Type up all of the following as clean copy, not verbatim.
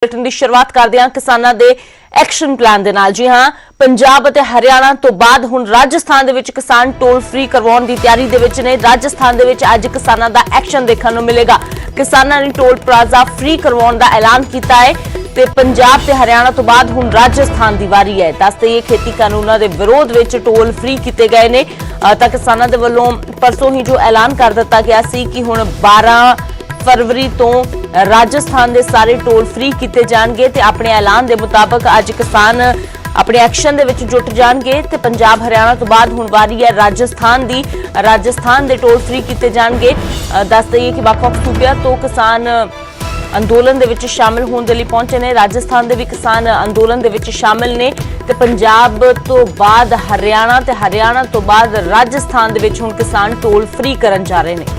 Bulletin की शुरुआत करते हैं किसानों के एक्शन प्लान के नाल। जी हाँ, पंजाब और हरियाणा तो बाद हुण राजस्थान दे विच किसान टोल फ्री करवाउण दी तैयारी दे विच ने। राजस्थान दे विच अज किसानों का एक्शन देखने को मिलेगा। किसानों ने टोल प्लाजा फ्री करवाउण दा ऐलान किया है ते पंजाब ते हरियाणा तो बाद हुण राजस्थान की वारी है। दस दईए खेती कानूनों के विरोध विच टोल फ्री किए गए ने तां किसानों के वल्लों परसों ही जो ऐलान कर दिता गया सी कि हुण 12 फरवरी तो राजस्थान के सारे टोल फ्री किए जाएंगे ते अपने ऐलान के मुताबिक अज किसान अपने एक्शन दे विच जुट जाएंगे ते पंजाब हरियाणा तो बाद हुण वारी है राजस्थान दी। राजस्थान के टोल फ्री किए जाएंगे। दस दईए कि वख-वख सूबियां तो किसान अंदोलन दे विच शामिल होने के लिए पहुंचे ने। राजस्थान के भी किसान अंदोलन दे विच शामिल ने ते पंजाब तो बाद हरियाणा ते हरियाणा तो बाद राजस्थान दे विच हुण किसान टोल फ्री करन जा रहे हैं।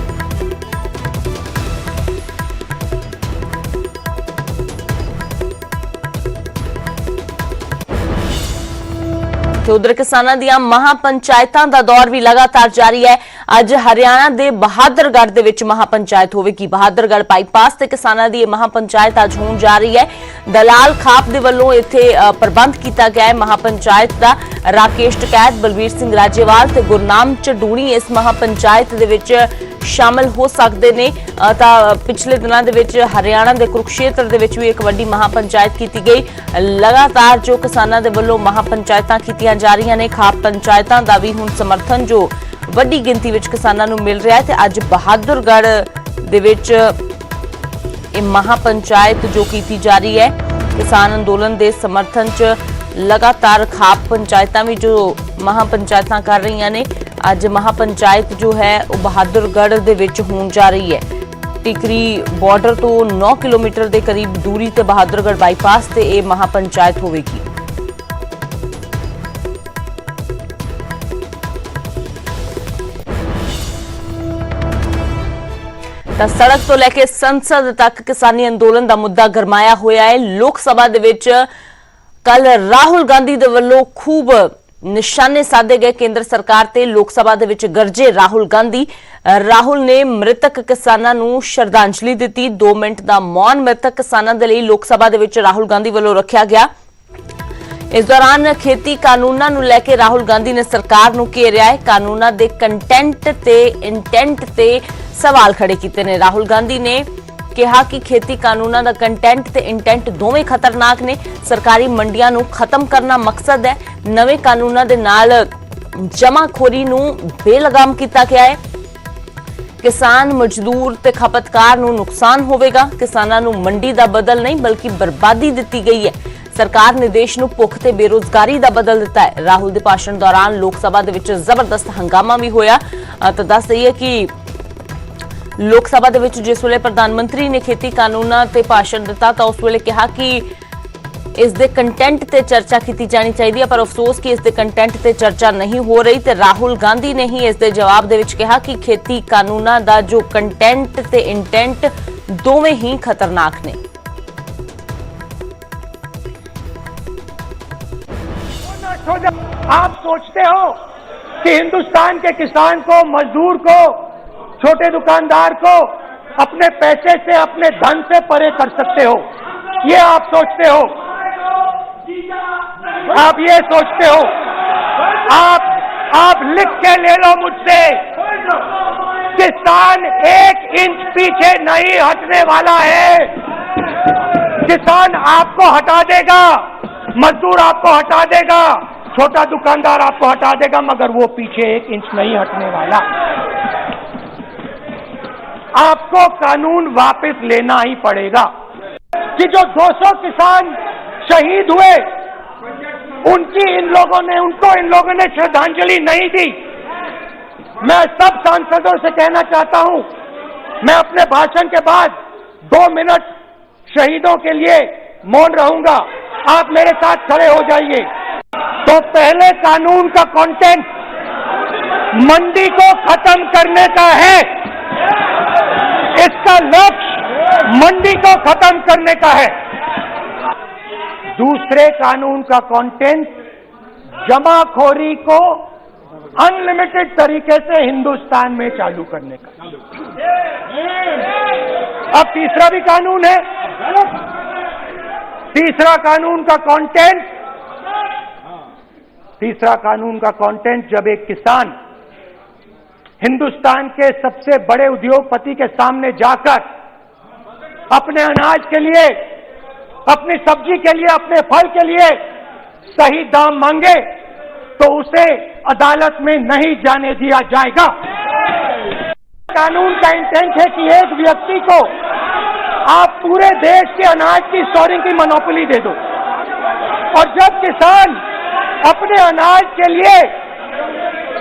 उधर किसानों दी महापंचायतां दा दौर भी लगातार जारी है। अज हरियाणा के बहादुरगढ़ दे विच महापंचायत होवेगी। बहादुरगढ़ बाईपास ते किसानों की महापंचायत अज होण जा रही है। दलाल खाप दे वल्लों इत्थे प्रबंध किया गया है महापंचायत का। राकेश टकैत, बलबीर सिंह राजेवाल ते गुरनाम झडूणी इस महापंचायत दे विच शामिल हो सकते ने। पिछले दिनों दे विच हरियाणा के कुरुक्षेत्र दे विच भी एक वड्डी महापंचायत की गई। लगातार जो किसानों के वल्लों महापंचायतां कीतियां जा रही ने। खाप पंचायतां दा भी हुण समर्थन जो वड्डी गिनती विच किसानां नूं मिल रहा है ते अज बहादुरगढ़ दे विच ये महापंचायत जो की जा रही है। किसान अंदोलन के समर्थन च लगातार खाप पंचायतां भी जो महापंचायतां कर रही ने। अज महापंचायत जो है वो बहादुरगढ़ दे विच होण जा रही है। टिकरी बॉर्डर तो 9 किलोमीटर के करीब दूरी ते बहादुरगढ़ बाईपास ते ये महापंचायत होगी। सड़क तो लेके संसद तक किसानी अंदोलन का मुद्दा गरमाया होया है। लोक सभा दे विच कल राहुल गांधी दे वल्लों खूब निशाने साधे गए केंद्र सरकार ते। लोक सभा दे विच गरजे राहुल गांधी। राहुल ने मृतक किसानां नूं श्रद्धांजलि दी। 2 मिनट का मौन मृतक किसानां दे लई लोक सभा दे विच राहुल गांधी वल्लों रखा गया। इस दौरान खेती कानूनां नूं लैके राहुल गांधी ने सरकार नूं घेरिया है। कानूनां दे कंटेंट ते इंटेंट ते सवाल खड़े किए ने। राहुल गांधी ने कहा कि खेती कानूनां दा कंटेंट ते इंटेंट दोवें खतरनाक ने। सरकारी मंडियां नूं खत्म करना मकसद है। नवे कानूनां दे नाल जमाखोरी नूं बेलगाम किया गया है। किसान मजदूर ते खपतकार नूं नुकसान होवेगा। किसानां नूं मंडी दा बदल नहीं बल्कि बर्बादी दित्ती गई है। सरकार ने देश नूं भुख ते बेरोजगारी दा बदल दिता है। राहुल दे भाषण दौरान लोक सभा दे विच जबरदस्त हंगामा भी होया। तो दस दईए कि लोक सभा दे विच जिस वेले प्रधानमंत्री ने खेती कानूनां ते भाषण दिता तो उस वेले कहा कि इस दे कंटेंट ते चर्चा की जानी चाहिए, पर अफसोस कि इस दे कंटेंट ते चर्चा नहीं हो रही। ते राहुल गांधी ने ही इस दे जवाब दे विच कहा कि खेती कानूनां दा जो कंटेंट ते इंटेंट दोवें ही खतरनाक ने। आप सोचते हो कि हिंदुस्तान के किसान को, मजदूर को, छोटे दुकानदार को अपने पैसे से, अपने धन से परे कर सकते हो, ये आप सोचते हो। आप ये सोचते हो। आप लिख के ले लो मुझसे, किसान 1 इंच पीछे नहीं हटने वाला है। किसान आपको हटा देगा, मजदूर आपको हटा देगा, छोटा दुकानदार आपको हटा देगा, मगर वो पीछे 1 इंच नहीं हटने वाला। आपको कानून वापस लेना ही पड़ेगा। कि जो 200 किसान शहीद हुए उनको इन लोगों ने श्रद्धांजलि नहीं दी। मैं सब सांसदों से कहना चाहता हूं, मैं अपने भाषण के बाद 2 मिनट शहीदों के लिए मौन रहूंगा। आप मेरे साथ खड़े हो जाइए। तो पहले कानून का कंटेंट मंडी को खत्म करने का है। इसका लक्ष्य मंडी को खत्म करने का है। दूसरे कानून का कंटेंट जमाखोरी को अनलिमिटेड तरीके से हिंदुस्तान में चालू करने का। अब तीसरा भी कानून है तीसरा कानून का कंटेंट, जब एक किसान हिंदुस्तान के सबसे बड़े उद्योगपति के सामने जाकर अपने अनाज के लिए, अपनी सब्जी के लिए, अपने फल के लिए सही दाम मांगे तो उसे अदालत में नहीं जाने दिया जाएगा। कानून का इंटेंट है कि एक व्यक्ति को आप पूरे देश के अनाज की स्टोरिंग की मोनोपोली दे दो, और जब किसान अपने अनाज के लिए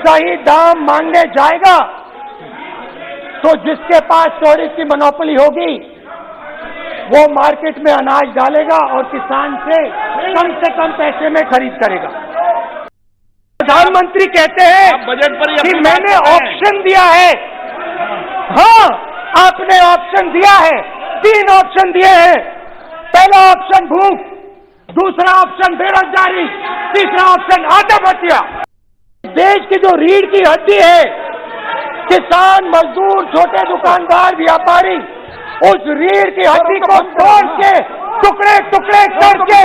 सही दाम मांगने जाएगा तो जिसके पास स्टोरेज की मोनोपोली होगी वो मार्केट में अनाज डालेगा और किसान से कम पैसे में खरीद करेगा। प्रधानमंत्री कहते हैं बजट पर कि मैंने ऑप्शन दिया है। हाँ, आपने ऑप्शन दिया है, 3 ऑप्शन दिए हैं। पहला ऑप्शन भूख, दूसरा ऑप्शन बेरोजगारी, तीसरा ऑप्शन आत्महत्या। देश की जो रीढ़ की हड्डी है, किसान, मजदूर, छोटे दुकानदार, व्यापारी, उस रीढ़ की हड्डी को तोड़ के टुकड़े टुकड़े करके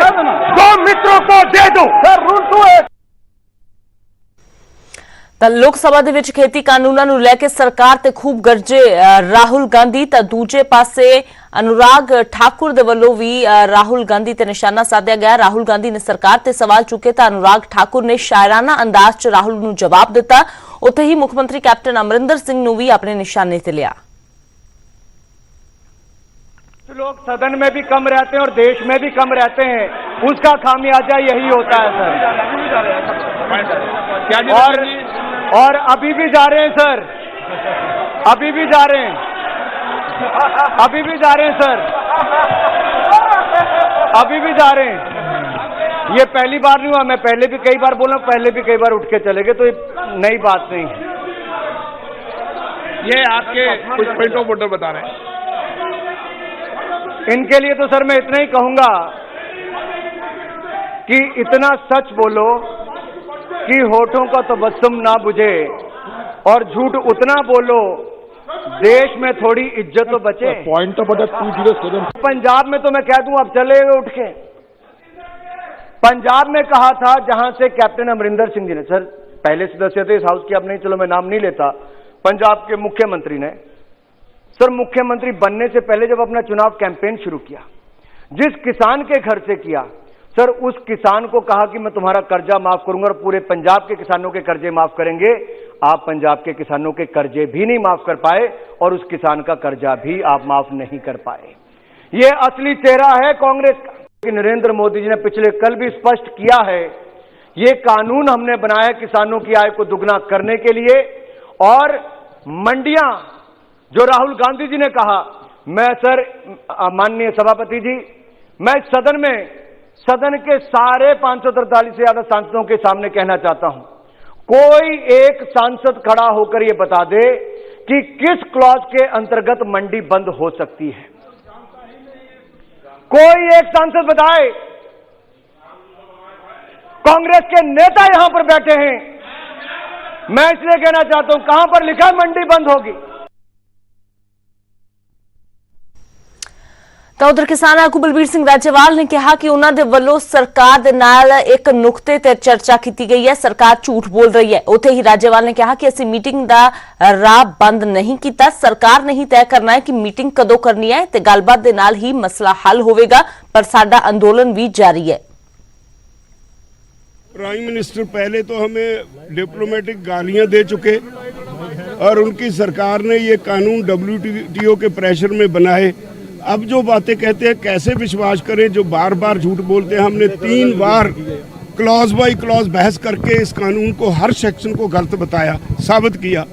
2 मित्रों को दे दो। ਤਾਂ ਲੋਕ ਸਭਾ ਦੇ ਵਿੱਚ ਖੇਤੀ ਕਾਨੂੰਨਾਂ ਨੂੰ ਲੈ ਕੇ ਸਰਕਾਰ ਤੇ ਖੂਬ ਗਰਜੇ ਰਾਹੁਲ ਗਾਂਧੀ। ਤਾਂ ਦੂਜੇ ਪਾਸੇ ਅਨੁਰਾਗ ਠਾਕੁਰ ਦੇ ਵੱਲੋਂ ਵੀ ਰਾਹੁਲ ਗਾਂਧੀ ਤੇ ਨਿਸ਼ਾਨਾ ਸਾਧਿਆ ਗਿਆ। ਰਾਹੁਲ ਗਾਂਧੀ ਨੇ ਸਰਕਾਰ ਤੇ ਸਵਾਲ ਚੁੱਕੇ ਤਾਂ ਅਨੁਰਾਗ ਠਾਕੁਰ ਨੇ ਸ਼ਾਇਰਾਨਾ ਅੰਦਾਜ਼ 'ਚ ਰਾਹੁਲ ਨੂੰ ਜਵਾਬ ਦਿੱਤਾ। ਉੱਥੇ ਹੀ ਮੁੱਖ ਮੰਤਰੀ ਕੈਪਟਨ ਅਮਰਿੰਦਰ ਸਿੰਘ ਨੂੰ ਵੀ ਆਪਣੇ ਨਿਸ਼ਾਨੇ ਤੇ ਲਿਆ। लोग सदन में भी कम रहते हैं और देश में भी कम रहते हैं, उसका खामियाजा यही होता है सर। और अभी भी जा रहे हैं सर, अभी भी जा रहे हैं सर, अभी भी जा रहे हैं। ये पहली बार नहीं हुआ, मैं पहले भी कई बार बोला, पहले भी कई बार उठ के चले गए, तो ये नई बात नहीं। ये आपके कुछ पॉइंट ऑफ ऑर्डर बता रहे हैं। इनके लिए तो सर मैं इतना ही कहूंगा कि इतना सच बोलो कि होठों का तबस्सुम ना बुझे, और झूठ उतना बोलो देश में थोड़ी इज्जत तो बचे। Point of order 207। पंजाब में तो मैं कह दूं, अब चले गए उठ के। पंजाब में कहा था, जहां से कैप्टन अमरिंदर सिंह जी ने, सर पहले सदस्य थे इस हाउस के, अब नहीं, चलो मैं नाम नहीं लेता, पंजाब के मुख्यमंत्री ने, सर मुख्यमंत्री बनने से पहले जब अपना चुनाव कैंपेन शुरू किया, जिस किसान के घर से किया, सर उस किसान को कहा कि मैं तुम्हारा कर्जा माफ करूंगा और पूरे पंजाब के किसानों के कर्जे माफ करेंगे। आप पंजाब के किसानों के कर्जे भी नहीं माफ कर पाए और उस किसान का कर्जा भी आप माफ नहीं कर पाए। ये असली चेहरा है कांग्रेस का। कि नरेंद्र मोदी जी ने पिछले कल भी स्पष्ट किया है, ये कानून हमने बनाया किसानों की आय को दुगना करने के लिए। और मंडियां, जो राहुल गांधी जी ने कहा, मैं सर माननीय सभापति जी, मैं सदन के सारे 543 से ज्यादा सांसदों के सामने कहना चाहता हूं, कोई एक सांसद खड़ा होकर यह बता दे कि किस क्लॉज के अंतर्गत मंडी बंद हो सकती है। कोई एक सांसद बताए। कांग्रेस के नेता यहां पर बैठे हैं, मैं इसलिए कहना चाहता हूं, कहां पर लिखा है मंडी बंद होगी? ਤਾਂ ਉਧਰ ਕਿਸਾਨ ਆਗੂ ਬਲਬੀਰ ਸਿੰਘ ਰਾਜੇਵਾਲ ਨੇ ਕਿਹਾ ਕਿ ਉਹਨਾਂ ਦੇ ਵੱਲੋਂ ਸਰਕਾਰ ਦੇ ਨਾਲ ਇੱਕ ਨੁਕਤੇ ਤੇ ਚਰਚਾ ਕੀਤੀ ਗਈ ਹੈ, ਸਰਕਾਰ ਝੂਠ ਬੋਲ ਰਹੀ ਹੈ। ਉੱਥੇ ਹੀ ਰਾਜੇਵਾਲ ਨੇ ਕਿਹਾ ਕਿ ਅਸੀਂ ਮੀਟਿੰਗ ਦਾ ਰਾਹ ਬੰਦ ਨਹੀਂ ਕੀਤਾ, ਸਰਕਾਰ ਨੇ ਹੀ ਤੈਅ ਕਰਨਾ ਹੈ ਕਿ ਮੀਟਿੰਗ ਕਦੋਂ ਕਰਨੀ ਹੈ ਤੇ ਗੱਲਬਾਤ ਦੇ ਨਾਲ ਹੀ ਮਸਲਾ ਹੱਲ ਹੋਵੇਗਾ, ਪਰ ਸਾਡਾ ਅੰਦੋਲਨ ਵੀ ਜਾਰੀ ਹੈ। प्राइम मिनिस्टर पहले तो हमें डिप्लोमेटिक गालियां दे चुके और उनकी सरकार ने ये कानून WTO के प्रेशर में बनाए। अब जो बातें कहते हैं कैसे विश्वास करें, जो बार बार झूठ बोलते हैं। हमने 3 बार क्लॉज बाई क्लॉज बहस करके इस कानून को, हर सेक्शन को गलत बताया, साबित किया।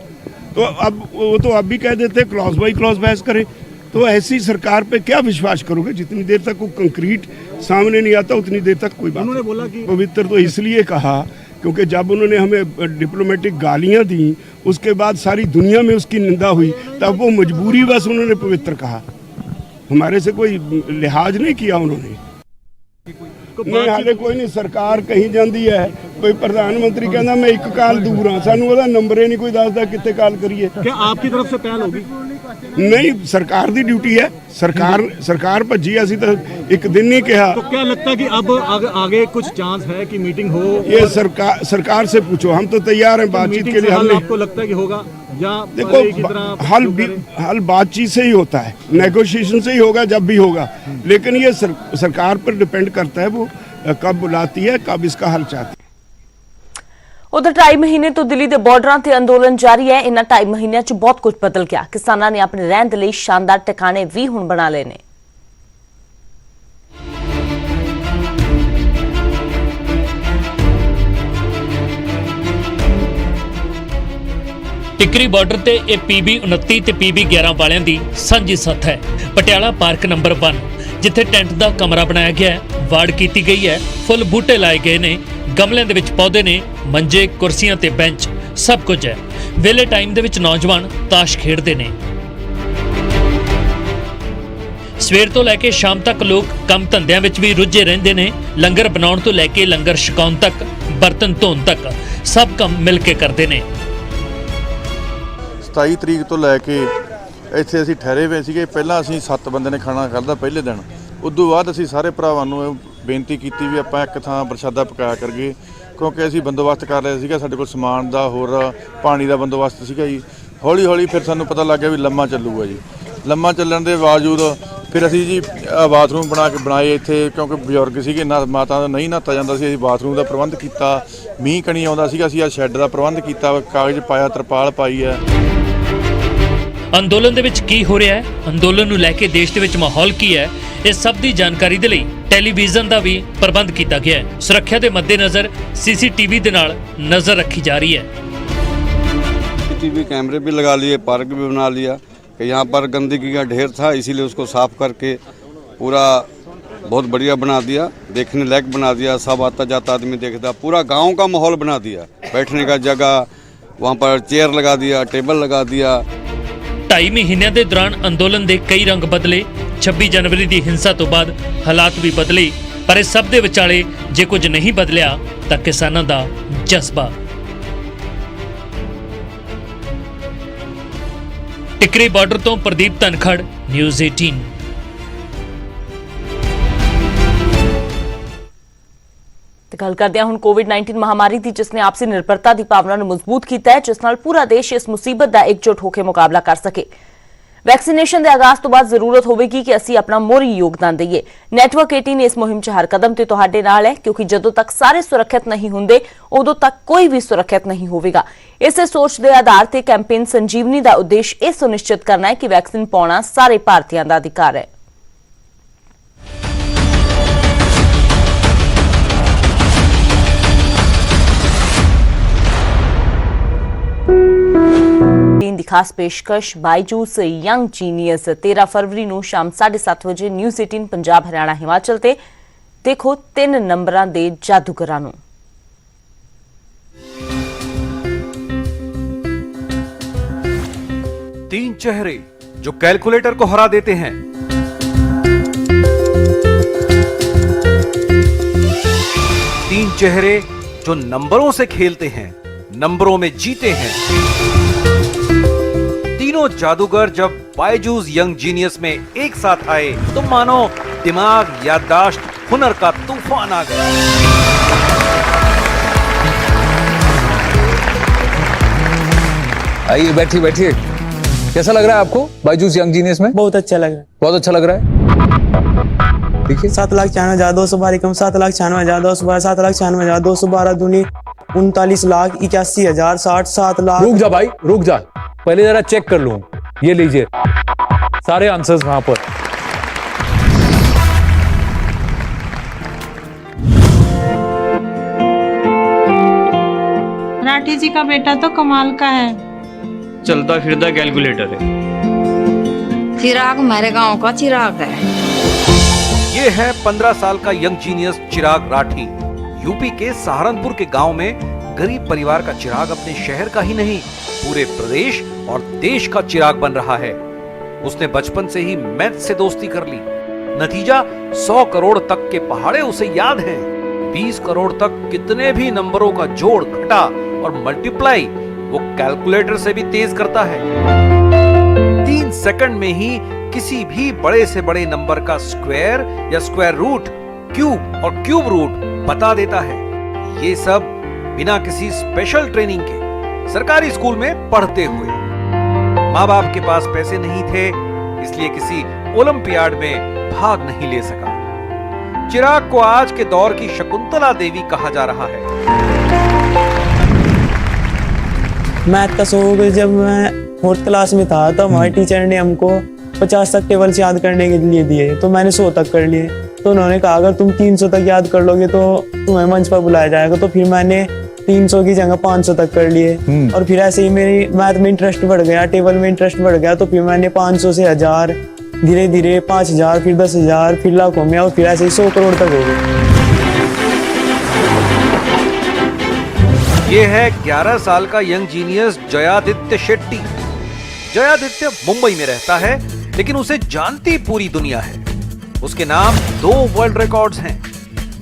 तो अब वो तो अब भी कह देते क्लॉज बाई क्लॉज बहस करें। तो ऐसी सरकार पे क्या विश्वास करोगे? जितनी देर तक वो कंक्रीट सामने नहीं आता उतनी देर तक कोई बात। उन्होंने बोला कि पवित्र तो इसलिए कहा क्योंकि जब उन्होंने हमें डिप्लोमेटिक गालियां दी, उसके बाद सारी दुनिया में उसकी निंदा हुई, तब वो मजबूरी बस उन्होंने पवित्र कहा, हमारे से कोई लिहाज नहीं किया उन्होंने। नहीं, हाले कोई नहीं, सरकार कहीं जाती है, ਕੋਈ ਪ੍ਰਧਾਨ ਮੰਤਰੀ ਕਹਿੰਦਾ ਮੈਂ ਇੱਕ ਕਾਲ ਦੂਰ ਹਾਂ, ਸਾਨੂੰ ਉਹਦਾ ਨੰਬਰ ਹੀ ਨਹੀਂ ਕੋਈ ਦੱਸਦਾ ਕਿੱਥੇ ਕਾਲ ਕਰੀਏ। क्या आपकी तरफ से पहल होगी? ਨਹੀਂ, ਸਰਕਾਰ ਦੀ ਡਿਊਟੀ ਹੈ, ਸਰਕਾਰ ਭੱਜੀ, ਅਸੀਂ ਤਾਂ ਇੱਕ ਦਿਨ नहीं ਕਿਹਾ। तो क्या लगता है कि अब आगे कुछ चांस है कि मीटिंग हो? ये सरकार से पूछो, हम तो तैयार हैं बातचीत मीटिंग के लिए। से हल हमने आपको लगता है कि होगा या देखो पहले की तरह हल बातचीत से ही होता है, नेगोशिएशन से ही होगा जब भी होगा, लेकिन ये सरकार पर डिपेंड करता है वो कब बुलाती है, कब इसका हल चाहती है। ਉਧਰ 2.5 ਮਹੀਨੇ ਤੋਂ ਦਿੱਲੀ ਦੇ ਬਾਰਡਰਾਂ ਤੇ ਅੰਦੋਲਨ ਜਾਰੀ ਹੈ। ਇਨ੍ਹਾਂ 2.5 ਮਹੀਨਿਆਂ 'ਚ ਬਹੁਤ ਕੁਝ ਬਦਲ ਗਿਆ। ਕਿਸਾਨਾਂ ਨੇ ਆਪਣੇ ਰਹਿਣ ਦੇ ਲਈ ਸ਼ਾਨਦਾਰ ਟਿਕਾਣੇ ਵੀ ਹੁਣ ਬਣਾ ਲਏ ਨੇ। ਟਿਕਰੀ ਬਾਰਡਰ ਤੇ ਇਹ PB 29 ਤੇ PB 11 ਵਾਲਿਆਂ ਦੀ ਸਾਂਝੀ ਸੱਥ ਹੈ। ਪਟਿਆਲਾ ਪਾਰਕ ਨੰਬਰ 1 ਜਿੱਥੇ ਟੈਂਟ ਦਾ ਕਮਰਾ ਬਣਾਇਆ ਗਿਆ ਹੈ, ਵਾਰਡ ਕੀਤੀ ਗਈ ਹੈ, ਫੁੱਲ ਬੂਟੇ ਲਾਏ ਗਏ ਨੇ, ਗਮਲਿਆਂ ਦੇ ਵਿੱਚ ਪੌਦੇ ਨੇ, ਮੰਜੇ, ਕੁਰਸੀਆਂ ਤੇ ਬੈਂਚ, ਸਭ ਕੁਝ ਹੈ। ਵੇਲੇ ਟਾਈਮ ਦੇ ਵਿੱਚ ਨੌਜਵਾਨ ਤਾਸ਼ ਖੇਡਦੇ ਨੇ। ਸਵੇਰ ਤੋਂ ਲੈ ਕੇ ਸ਼ਾਮ ਤੱਕ ਲੋਕ ਕੰਮ ਧੰਦਿਆਂ ਵਿੱਚ ਵੀ ਰੁੱਝੇ ਰਹਿੰਦੇ ਨੇ। ਲੰਗਰ ਬਣਾਉਣ ਤੋਂ ਲੈ ਕੇ ਲੰਗਰ ਛਕਾਉਣ ਤੱਕ, ਬਰਤਨ ਧੋਣ ਤੱਕ ਸਭ ਕੰਮ ਮਿਲ ਕੇ ਕਰਦੇ ਨੇ। 27 ਤਰੀਕ ਤੋਂ ਲੈ ਕੇ ਇੱਥੇ ਅਸੀਂ ਠਹਿਰੇ ਹੋਏ ਸੀਗੇ। ਪਹਿਲਾਂ ਅਸੀਂ 7 ਬੰਦੇ ਨੇ ਖਾਣਾ ਖਾਧਾ ਪਹਿਲੇ ਦਿਨ। ਉਦੋਂ ਬਾਅਦ ਅਸੀਂ ਸਾਰੇ ਭਰਾਵਾਂ ਨੂੰ ਬੇਨਤੀ ਕੀਤੀ ਵੀ ਆਪਾਂ ਇੱਕ ਥਾਂ ਪ੍ਰਸ਼ਾਦਾ ਪਕਾਇਆ ਕਰੀਏ, ਕਿਉਂਕਿ ਅਸੀਂ ਬੰਦੋਬਸਤ ਕਰ ਲਿਆ ਸੀਗਾ, ਸਾਡੇ ਕੋਲ ਸਮਾਨ ਦਾ ਹੋਰ ਪਾਣੀ ਦਾ ਬੰਦੋਬਸਤ ਸੀਗਾ ਜੀ। ਹੌਲੀ ਹੌਲੀ ਫਿਰ ਸਾਨੂੰ ਪਤਾ ਲੱਗ ਗਿਆ ਵੀ ਲੰਮਾ ਚੱਲੂਗਾ ਜੀ। ਲੰਮਾ ਚੱਲਣ ਦੇ ਬਾਵਜੂਦ ਫਿਰ ਅਸੀਂ ਜੀ ਬਾਥਰੂਮ ਬਣਾਏ ਇੱਥੇ, ਕਿਉਂਕਿ ਬਜ਼ੁਰਗ ਸੀਗੇ, ਨਾ ਮਾਤਾ ਦਾ ਨਹੀਂ ਨਹਾਤਾ ਜਾਂਦਾ ਸੀ। ਅਸੀਂ ਬਾਥਰੂਮ ਦਾ ਪ੍ਰਬੰਧ ਕੀਤਾ। ਮੀਂਹ ਕਣੀ ਆਉਂਦਾ ਸੀਗਾ, ਅਸੀਂ ਸ਼ੈੱਡ ਦਾ ਪ੍ਰਬੰਧ ਕੀਤਾ, ਕਾਗਜ਼ ਪਾਇਆ, ਤਰਪਾਲ ਪਾਈ ਹੈ। ਅੰਦੋਲਨ ਦੇ ਵਿੱਚ ਕੀ ਹੋ ਰਿਹਾ ਹੈ, ਅੰਦੋਲਨ ਨੂੰ ਲੈ ਕੇ ਦੇਸ਼ ਦੇ ਵਿੱਚ ਮਾਹੌਲ ਕੀ ਹੈ, ਇਸ ਸਭ ਦੀ ਜਾਣਕਾਰੀ ਦੇ ਲਈ ਟੈਲੀਵਿਜ਼ਨ ਦਾ ਵੀ ਪ੍ਰਬੰਧ ਕੀਤਾ ਗਿਆ ਹੈ। ਸੁਰੱਖਿਆ ਦੇ ਮੱਦੇਨਜ਼ਰ CCTV ਦੇ ਨਾਲ ਨਜ਼ਰ ਰੱਖੀ ਜਾ ਰਹੀ ਹੈ। CCTV कैमरे भी लगा लिए, पार्क भी बना लिया कि यहाँ पर गंदगी का ढेर था, इसीलिए उसको साफ करके पूरा बहुत बढ़िया बना दिया, देखने लायक बना दिया। सब आता जाता आदमी देखता, पूरा गांव का माहौल बना दिया, बैठने का जगह, वहाँ पर चेयर लगा दिया, टेबल लगा दिया। 2.5 ਮਹੀਨਿਆਂ ਦੇ ਦੌਰਾਨ ਅੰਦੋਲਨ ਦੇ ਕਈ ਰੰਗ ਬਦਲੇ। 26 ਜਨਵਰੀ ਦੀ ਹਿੰਸਾ ਤੋਂ ਬਾਅਦ ਹਾਲਾਤ ਵੀ ਬਦਲੇ, ਪਰ ਇਸ ਸਭ ਦੇ ਵਿਚਾਲੇ ਜੇ ਕੁਝ ਨਹੀਂ ਬਦਲਿਆ ਤਾਂ ਕਿਸਾਨਾਂ ਦਾ ਜਜ਼ਬਾ। ਟਿਕਰੀ ਬਾਰਡਰ ਤੋਂ ਪ੍ਰਦੀਪ ਧਨਖੜ, ਨਿਊਜ਼ 18। ਗੱਲ ਕਰਦੇ ਹਾਂ ਹੁਣ ਕੋਵਿਡ-19 ਮਹਾਮਾਰੀ ਦੀ, ਜਿਸ ਨੇ ਆਪਸੀ ਨਿਰਭਰਤਾ ਦੀ ਭਾਵਨਾ ਨੂੰ ਮਜ਼ਬੂਤ ਕੀਤਾ ਹੈ, ਜਿਸ ਨਾਲ ਪੂਰਾ ਦੇਸ਼ ਇਸ ਮੁਸੀਬਤ ਦਾ ਇਕਜੁੱਟ ਹੋ ਕੇ ਮੁਕਾਬਲਾ ਕਰ ਸਕੇ। ਵੈਕਸੀਨੇਸ਼ਨ ਦੇ ਆਗਾਜ਼ ਤੋਂ ਬਾਅਦ ਜ਼ਰੂਰਤ ਹੋਵੇਗੀ ਕਿ ਅਸੀਂ ਆਪਣਾ ਮੋਹਰੀ ਯੋਗਦਾਨ ਦਈਏ। ਨੈਟਵਰਕ 18 ਇਸ ਮੁਹਿੰਮ 'ਚ ਹਰ ਕਦਮ ਤੇ ਤੁਹਾਡੇ ਨਾਲ ਹੈ, ਕਿਉਂਕਿ ਜਦੋਂ ਤੱਕ ਸਾਰੇ ਸੁਰੱਖਿਅਤ ਨਹੀਂ ਹੁੰਦੇ, ਉਦੋਂ ਤੱਕ ਕੋਈ ਵੀ ਸੁਰੱਖਿਅਤ ਨਹੀਂ ਹੋਵੇਗਾ। ਇਸੇ ਸੋਚ ਦੇ ਆਧਾਰ ਤੇ ਕੈਂਪੇਨ ਸੰਜੀਵਨੀ ਦਾ ਉਦੇਸ਼ ਇਹ ਸੁਨਿਸ਼ਚਿਤ ਕਰਨਾ ਹੈ ਕਿ ਵੈਕਸੀਨ ਪਾਉਣਾ ਸਾਰੇ ਭਾਰਤੀਆਂ ਦਾ ਅਧਿਕਾਰ ਹੈ। ਦੀ ਖਾਸ ਪੇਸ਼ਕਸ਼ ਬਾਈਜੂਸ ਯੰਗ ਜੀਨੀਅਸ 13 ਫਰਵਰੀ ਨੂੰ ਸ਼ਾਮ 7:30 ਵਜੇ ਨਿਊਜ਼ 18 ਪੰਜਾਬ, ਹਰਿਆਣਾ, ਹਿਮਾਚਲ ਤੇ ਦੇਖੋ 3 ਨੰਬਰਾਂ ਦੇ ਜਾਦੂਗਰਾਂ ਨੂੰ। तीन चेहरे जो कैलकुलेटर को हरा देते हैं, तीन चेहरे जो नंबरों से खेलते हैं, नंबरों में जीते हैं। तीनों जादूगर जब बायजूस यंग जीनियस में एक साथ आए तो मानो दिमाग, याददाश्त, हुनर का तूफान आ गया। आइए, बैठिए बैठिए। कैसा लग रहा है आपको बायजूस यंग जीनियस में? बहुत अच्छा लग रहा है। बहुत अच्छा लग रहा है। देखिए 7,96,212 7,96,212 7,96,212 दूनी 39,81,000 60 लाख। रुक जा भाई, रुक जा, पहले जरा चेक कर लूं। ये लीजिए सारे आंसर्स वहां पर। राठी जी का बेटा तो कमाल का है, चलता फिरता कैलकुलेटर है। चिराग हमारे गांव का चिराग है। ये है 15 साल का यंग जीनियस चिराग राठी। यूपी के सहारनपुर के गांव में गरीब परिवार का चिराग अपने शहर का ही नहीं, पूरे प्रदेश और देश का चिराग बन रहा है। उसने बचपन से ही मैथ से दोस्ती कर ली। नतीजा 100 करोड़ तक के पहाड़े उसे याद हैं। 20 करोड़ तक कितने भी नंबरों का जोड़ घटा और मल्टीप्लाई वो कैलकुलेटर से भी तेज करता है। 3 सेकंड में ही किसी भी बड़े से बड़े नंबर का स्क्वायर या स्क्वायर रूट, क्यूब और क्यूब रूट बता देता है। ये सब बिना किसी स्पेशल ट्रेनिंग के सरकारी स्कूल में पढ़ते हुए। माँ बाप के पास पैसे नहीं थे, इसलिए किसी ओलंपियाड में भाग नहीं ले सका। चिराग को आज के दौर की शकुंतला देवी कहा जा रहा है। मैथ का शौक जब मैं 4th क्लास में था तो हमारे टीचर ने हमको 50 तक टेबल्स याद करने के लिए दिए, तो मैंने 100 तक कर लिए। तो उन्होंने कहा अगर तुम 300 तक याद कर लोगे तो तुम्हें मंच पर बुलाया जाएगा। तो फिर मैंने 300 की जगह 500 तक कर लिए। और फिर ऐसे ही मेरी मैथ में इंटरेस्ट बढ़ गया, टेबल में इंटरेस्ट बढ़ गया। तो फिर मैंने 500 से 1000, धीरे धीरे 5000, फिर 10,000, फिर लाखों में, और फिर ऐसे ही 100 करोड़ तक हो गए। ये है 11 साल का यंग जीनियस जयादित्य शेट्टी। जयादित्य मुंबई में रहता है, लेकिन उसे जानती पूरी दुनिया है। उसके नाम 2 वर्ल्ड रिकॉर्ड्स हैं।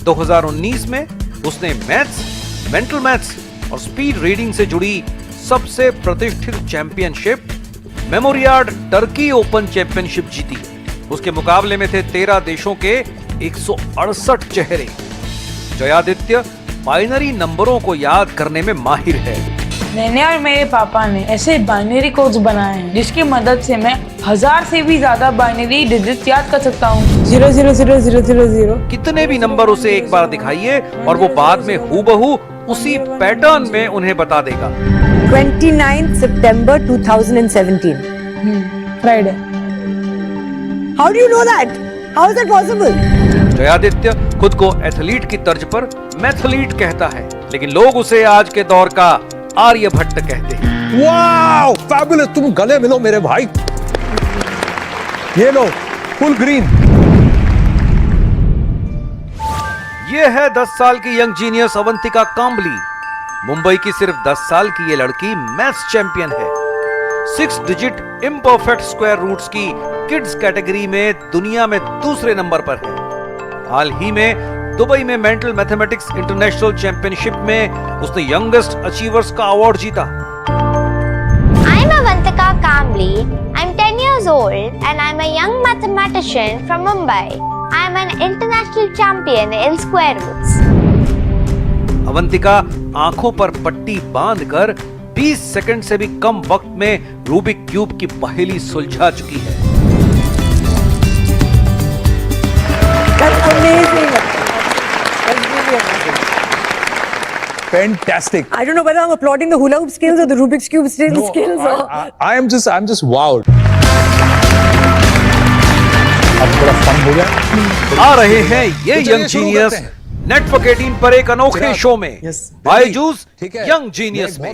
2019 में उसने मैथ्स, मेंटल मैथ्स और स्पीड रीडिंग से जुड़ी सबसे प्रतिष्ठित चैंपियनशिप मेमोरियाड टर्की ओपन चैंपियनशिप जीती। उसके मुकाबले में थे 13 देशों के 168 चेहरे। जयादित्य बाइनरी नंबरों को याद करने में माहिर है। मैंने और मेरे पापा ने ऐसे बाइनरी कोड्स बनाए हैं जिसकी मदद से मैं 1000 से भी ज्यादा बाइनरी डिजिट्स याद कर सकता हूँ। 0000000। कितने भी नंबर उसे एक बार दिखाइए और वो बाद में हूबहू उसी पैटर्न में उन्हें बता देगा। 29 सितंबर 2017 Friday. How do you know that? How is that possible? Jayaditya खुद को एथलीट की तर्ज पर मैथलीट कहता है, लेकिन लोग उसे आज के दौर का आर्यभट्ट कहते हैं। वाओ, फैबुलस, तुम गले मिलो मेरे भाई। ये लो, फुल ग्रीन। ये है 10 साल की यंग जीनियस अवंतिका कांबली। मुंबई की सिर्फ 10 साल की ये लड़की मैथ्स चैंपियन है। 6 डिजिट इम्परफेक्ट स्क्वायर रूट्स की किड्स कैटेगरी में दुनिया में दूसरे नंबर पर है। हाल ही में दुबई में मेंटल मैथमेटिक्स इंटरनेशनल चैंपियनशिप में उसने यंगेस्ट अचीवर्स का अवार्ड जीता। I'm Avantika Kambli. I'm 10 years old and I'm a young mathematician from Mumbai. I'm an international champion in square roots. Avantika आंखों पर पट्टी बांधकर 20 सेकंड से भी कम वक्त में रूबिक क्यूब की पहेली सुलझा चुकी है। That's amazing. Fantastic. I don't know whether I'm applauding the hula hoop skills or the Rubik's cube skills. I'm just wowed. अब थोड़ा फन हो गया। आ रहे हैं ये यंग जीनियस नेटवर्क 18 पर एक अनोखे शो में, बायजूस यंग जीनियस में।